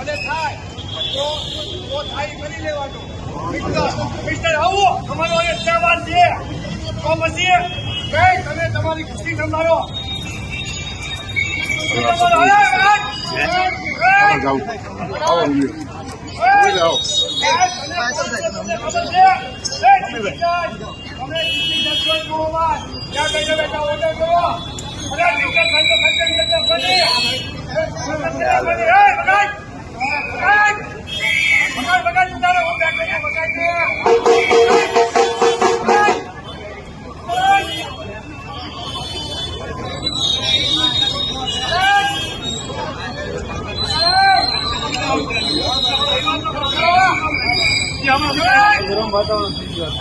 અને થાય તો થાય કરી લેવાનો. મિસ્ટર આવો અમારો એક તહેવાર છે તો પછી કઈ તમે તમારી ખુશી સંભાળો. ગરમ વાતાવરણ થઈ ગયું.